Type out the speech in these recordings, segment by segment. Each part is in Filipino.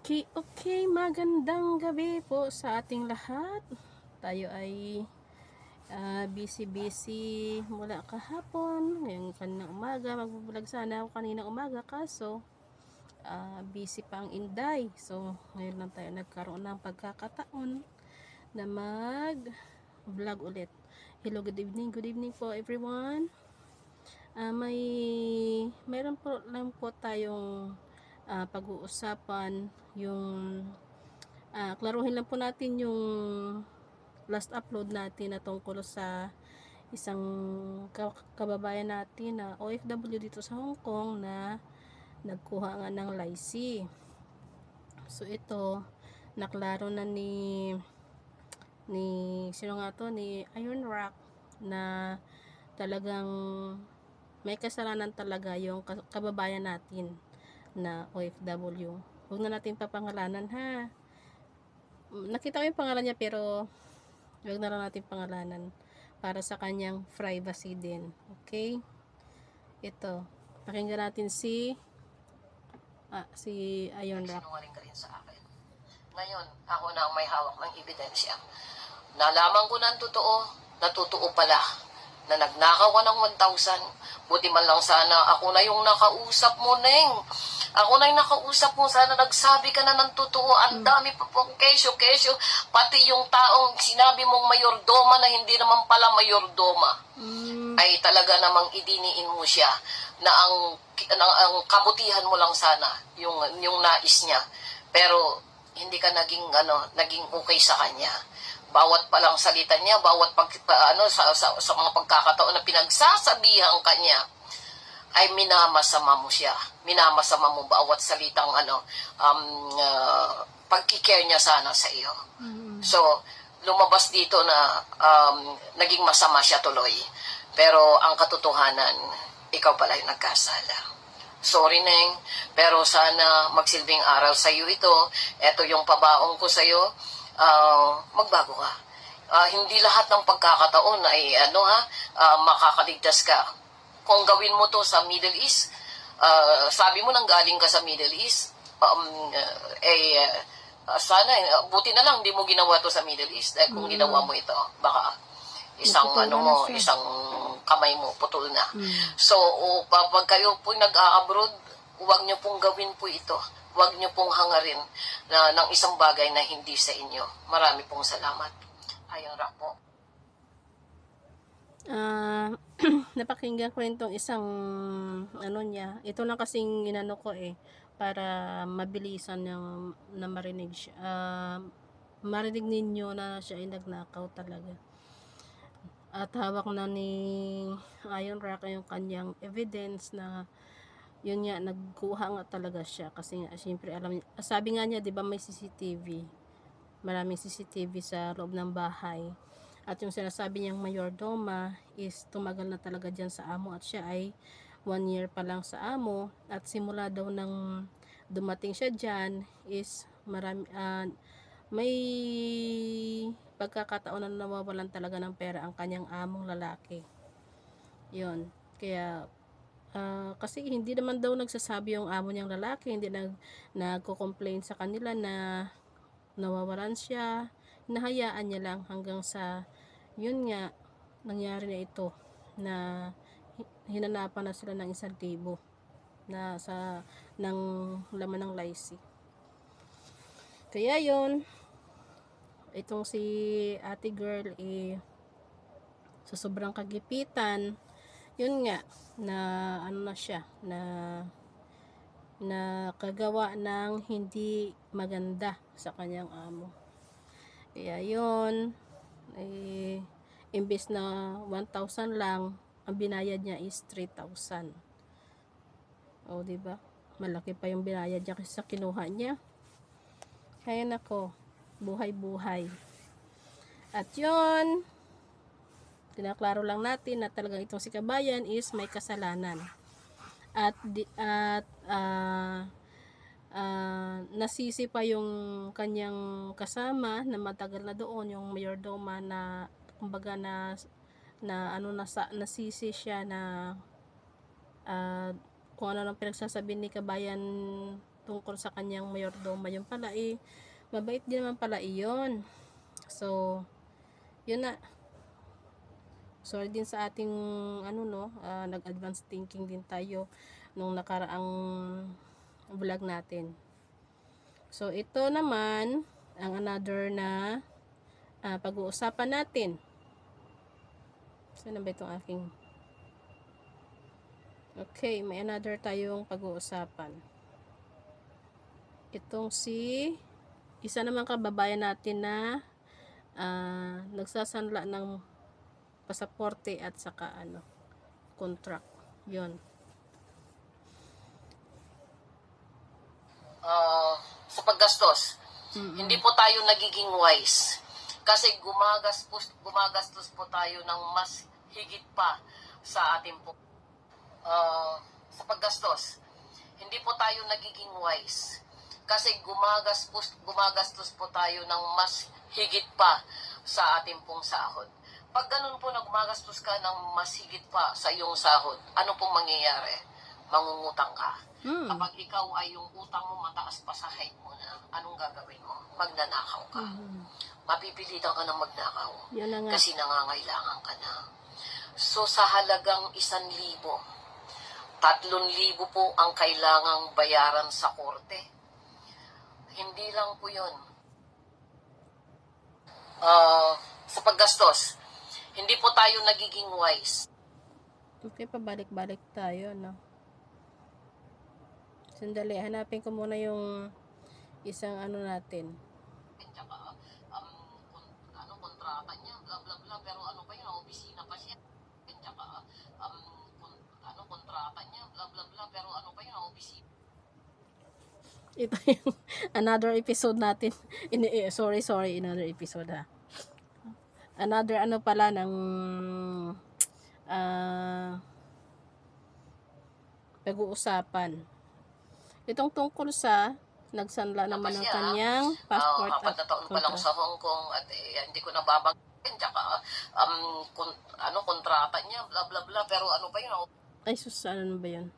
Okay, magandang gabi po sa ating lahat. Tayo ay busy mula kahapon. Ngayong kaninang umaga, magbubulag sana ako kaninang umaga, kaso busy pa ang Inday. So, ngayon lang tayo nagkaroon ng pagkakataon na mag-vlog ulit. Hello, good evening po everyone. Mayroon po lang po tayong pag-uusapan yung klaruhin lang po natin yung last upload natin na tungkol sa isang kababayan natin na OFW dito sa Hong Kong na nagkuha nga ng lycee. So ito naklaro na ni sino nga to, ni Iron Rock, na talagang may kasalanan talaga yung kababayan natin na OFW. Huwag na natin papangalanan, ha. Nakita ko yung pangalan niya pero huwag na lang natin pangalanan para sa kanyang privacy din. Okay? Ito. Pakinggan natin si Iron Rock. Sinungaling ka rin sa akin. Ngayon, ako na ang may hawak ng ebidensya. Nalaman ko na ang totoo pala, na nagnakaw ka ng 1,000. Buti man lang sana ako na yung nakausap mo, Neng. Ako na yung nakausap mo, sana nagsabi ka na ng totoo. Ang dami pa pong kesyo. Pati yung taong sinabi mong mayordoma na hindi naman pala mayordoma. Ay talaga namang idiniin mo siya na ang kabutihan mo lang sana yung nais niya, pero hindi ka naging okay sa kanya. Bawat palang salita niya, bawat sa mga pagkakataon na pinagsasabihan kanya, ay minamasama mo siya. Minamasama mo bawat salitang pagkikare niya sana sa iyo. So lumabas dito na naging masama siya tuloy. Pero ang katotohanan, ikaw pala yung nagkasala. Sorry, Neng, pero sana magsilbing aral sa iyo ito. Ito yung pabaong ko sa iyo. Magbago ka. Hindi lahat ng pagkakataon ay makakaligtas ka. Kung gawin mo to sa Middle East, sabi mo nang galing ka sa Middle East, sana buti na lang hindi mo ginawa to sa Middle East. Kung ginawa mo ito, baka isang kamay mo putol na. So pag kayo po nag-a-abroad, huwag niyo pong gawin po ito. Huwag niyo pong hangarin ng isang bagay na hindi sa inyo. Marami pong salamat. Ayun ra po. Napakinggan ko rin tong isang niya. Ito lang kasing inano ko para mabilisan na marinig siya. Marinig ninyo na siya ay nagnakaw talaga. At hawak na ni Iron Rock yung kanyang evidence na yun nga, nagkuha nga talaga siya kasi nga syempre alam niya, sabi nga niya, 'di ba, may CCTV, maraming CCTV sa loob ng bahay, at yung sinasabi niyang mayordoma is tumagal na talaga dyan sa amo, at siya ay 1 year pa lang sa amo, at simula daw nang dumating siya dyan is may pagkakataon na nawawalan talaga ng pera ang kanyang among lalaki. Yun, kaya kasi hindi naman daw nagsasabi yung amo niyang lalaki, hindi nagko-complain sa kanila na nawawalan siya, nahayaan niya lang hanggang sa yun nga, nangyari na ito, na hinanapan na sila ng 1,000 na ng laman ng lycee. Kaya yun, itong si ate girl sa sobrang kagipitan, yun nga, na na siya, na kagawa ng hindi maganda sa kanyang amo. Kaya yun, imbes na 1,000 lang, ang binayad niya is 3,000. O, diba? Malaki pa yung binayad niya kasi sa kinuha niya. Kaya nako, buhay-buhay. At yun, tinaklaro lang natin na talagang itong si kabayan is may kasalanan. At nasisi pa yung kanyang kasama na matagal na doon, yung mayordoma, na kumbaga nasisi siya na kung ano lang pinagsasabi ni kabayan tungkol sa kanyang mayordoma. Yun pala mabait din naman pala iyon. So, yun na. Sorry din sa ating nag-advance thinking din tayo nung nakaraang vlog natin. So, ito naman ang another na pag-uusapan natin. Saan ba itong aking? Okay, may another tayong pag-uusapan. Itong isa naman kababayan natin na nagsasanla ng pasaporte at saka contract. Yun. Sa paggastos, hindi po tayo nagiging wise. Kasi gumagastos po tayo ng mas higit pa sa ating po. Sa paggastos, hindi po tayo nagiging wise. Kasi gumagastos po tayo ng mas higit pa sa ating pong sahod. Pag ganun po na gumagastos ka ng mas higit pa sa iyong sahod, ano pong mangyayari? Mangungutang ka. Kapag ikaw ay yung utang mo mataas pa sa height mo na, anong gagawin mo? Magnanakaw ka. Mapipilitan ka ng magnakaw. Kasi nangangailangan ka na. So sa halagang 1,000, 3,000 po ang kailangang bayaran sa korte. Hindi lang po yun. Sa paggastos, hindi po tayo nagiging wise. Okay, pabalik-balik tayo, no? Sandali, hanapin ko muna yung isang natin. Tsaka, kontrata niya, bla bla bla, pero ano pa yun, opisina pa siya. Tsaka, kontrata niya, bla bla bla, pero ano pa yun, opisina. Ito yung another episode natin. Sorry, another episode ha. Another pala ng pag-uusapan. Itong tungkol sa nagsanla naman ng kanyang passport at 4 na taon pa lang sa Hong Kong at hindi ko nababanggitin. Tsaka, kontrata niya, bla bla bla, pero ano pa yun, ay sus, ano ba yun?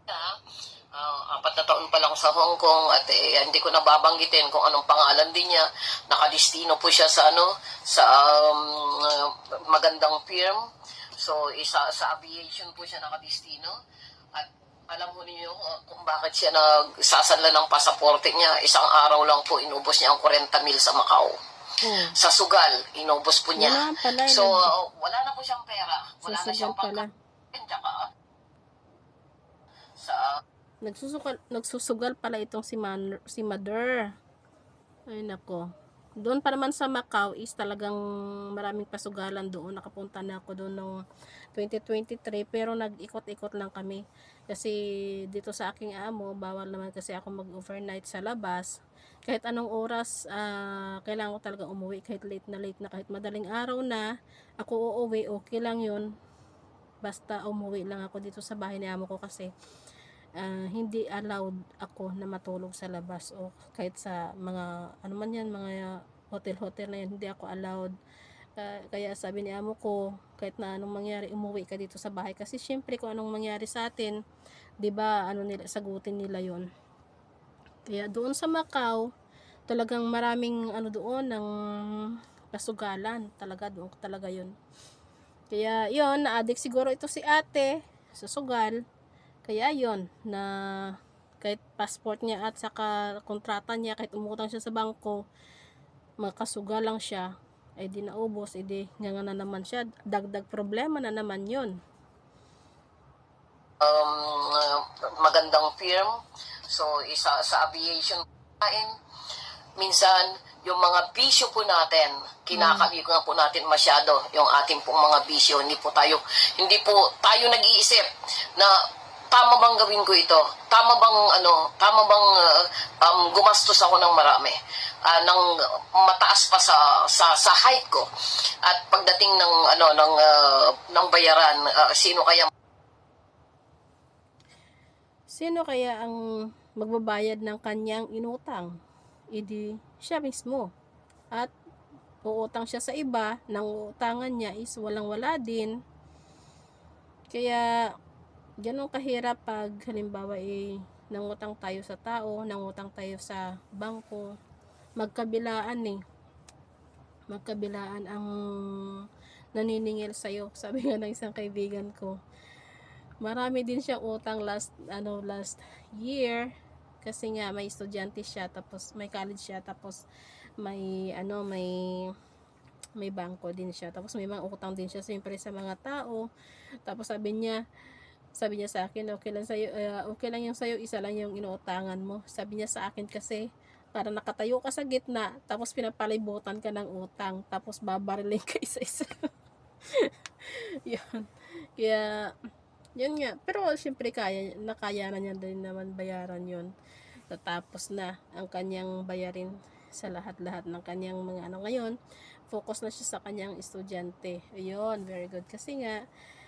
4 na taon pa lang sa Hong Kong at hindi ko nababanggitin kung anong pangalan din niya. Nakadistino po siya sa magandang firm. So sa aviation po siya nakadistino. At alam mo niyo kung bakit siya nagsasanla ng pasaporte niya. Isang araw lang po inubos niya ang 40 mil sa Macau. Sa sugal, inubos po niya. So wala na po siyang pera. Wala na siyang pagkain. Nagsusugal pala itong si Mother. Ay nako. Doon pa naman sa Macau is talagang maraming pasugalan doon. Nakapunta na ako doon noong 2023 pero nag-ikot-ikot lang kami. Kasi dito sa aking amo, bawal naman kasi ako mag-overnight sa labas. Kahit anong oras, kailangan ko talaga umuwi. Kahit late na, kahit madaling araw na, ako uuwi, okay lang yun. Basta umuwi lang ako dito sa bahay ni amo ko kasi hindi allowed ako na matulog sa labas o kahit sa mga mga hotel na yan, hindi ako allowed. Kaya sabi ni amo ko, kahit na anong mangyari, umuwi ka dito sa bahay kasi syempre kung anong mangyari sa atin, 'di ba, sagutin nila 'yon. Kaya doon sa Macau, talagang maraming doon ng pasugalan, doon talaga 'yon. Kaya 'yon, na-addict siguro ito si ate sa sugal. Kaya yon na kahit passport niya at saka kontrata niya, kahit umutang siya sa bangko, makasugal lang siya, ay di naubos, di nga na naman siya, dagdag problema na naman yon. Magandang firm, so isa sa aviation minsan yung mga bisyo po natin, kinakami nga po natin masyado yung ating pong mga bisyo. Hindi po tayo nag-iisip na tama bang gawin ko ito? Tama bang gumastos ako ng marami? Ng mataas pa sa height ko. At pagdating ng bayaran, sino kaya ang magbabayad ng kanyang inutang? Idi siya mismo. At uutang siya sa iba, nang uutangan niya is walang-wala din. Kaya ganun kahirap pag halimbawa nangutang tayo sa tao, nangutang tayo sa bangko, magkabilaan magkabilaan ang naniningil sa'yo. Sabi nga ng isang kaibigan ko, marami din siyang utang last year kasi nga may estudyante siya, tapos may college siya, tapos may bangko din siya, tapos may mga utang din siya siyempre sa mga tao. Tapos sabi niya sa akin, okay lang yung sa'yo, isa lang yung inuutangan mo. Sabi niya sa akin kasi, para nakatayo ka sa gitna, tapos pinapalibutan ka ng utang, tapos babarilin ka isa-isa. Yun. Kaya, yun nga. Pero, syempre, nakaya na niya din naman bayaran yun. Natapos na ang kanyang bayarin sa lahat-lahat ng kanyang mga ano ngayon. Focus na siya sa kanyang estudyante. Ayun, very good. Kasi nga,